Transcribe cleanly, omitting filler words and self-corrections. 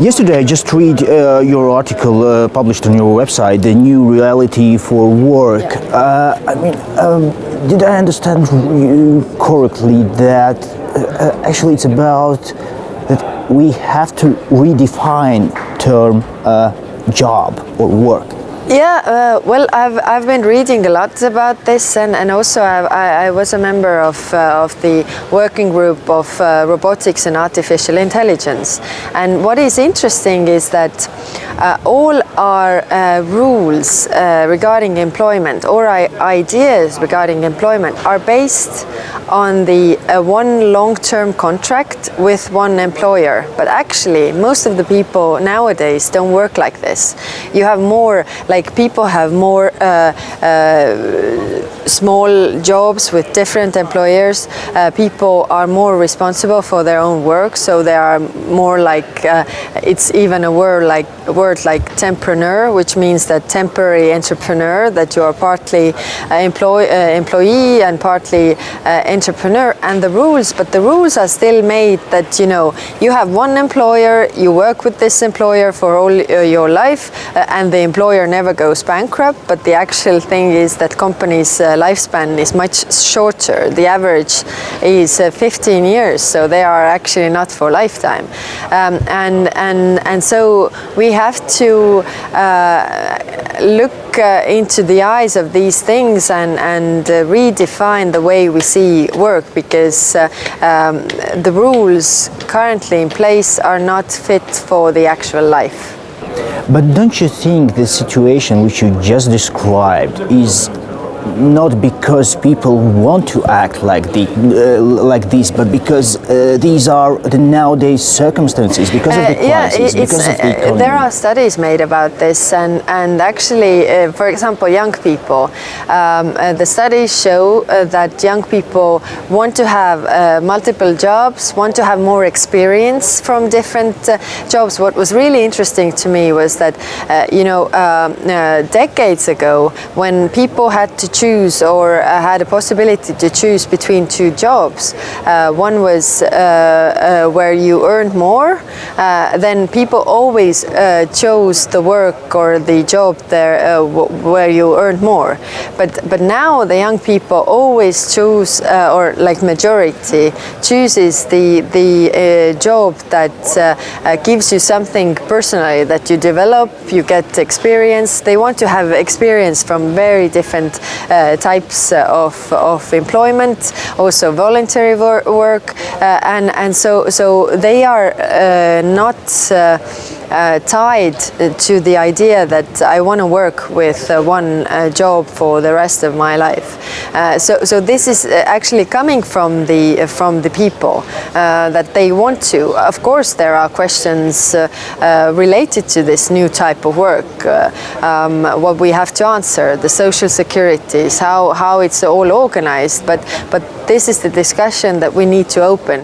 Yesterday, I just read your article published on your website, "The New Reality for Work." Did I understand you correctly that actually it's about that we have to redefine term job or work? Yeah, well, I've been reading a lot about this, and also I was a member of the working group of robotics and artificial intelligence. And what is interesting is that all our rules regarding employment or ideas regarding employment are based on the one long-term contract with one employer. But actually, most of the people nowadays don't work like this. You have more, like people have more small jobs with different employers. People are more responsible for their own work, so they are more like, it's even a word like tempreneur, which means that temporary entrepreneur, that you are partly employee and partly entrepreneur. And the rules are still made that, you know, you have one employer, you work with this employer for all your life, and the employer never goes bankrupt. But the actual thing is that companies' lifespan is much shorter. The average is 15 years, so they are actually not for lifetime. And so we have to look into the eyes of these things and redefine the way we see work, because the rules currently in place are not fit for the actual life. But don't you think the situation which you just described is not because people want to act like this, but because these are the nowadays circumstances, because of the crisis, because of the economy? There are studies made about this, and actually, for example, young people. The studies show that young people want to have multiple jobs, want to have more experience from different jobs. What was really interesting to me was that, decades ago, when people had to choose or had a possibility to choose between two jobs. One was where you earned more, then people always chose the work or the job there where you earned more. But now the young people always choose, or like majority chooses the job that gives you something personally, that you develop, you get experience. They want to have experience from very different types of employment, also voluntary work, and so they are not tied to the idea that I want to work with one job for the rest of my life. So this is actually coming from the people, that they want to. Of course, there are questions related to this new type of work. What we have to answer, the social securities, how it's all organized. But this is the discussion that we need to open.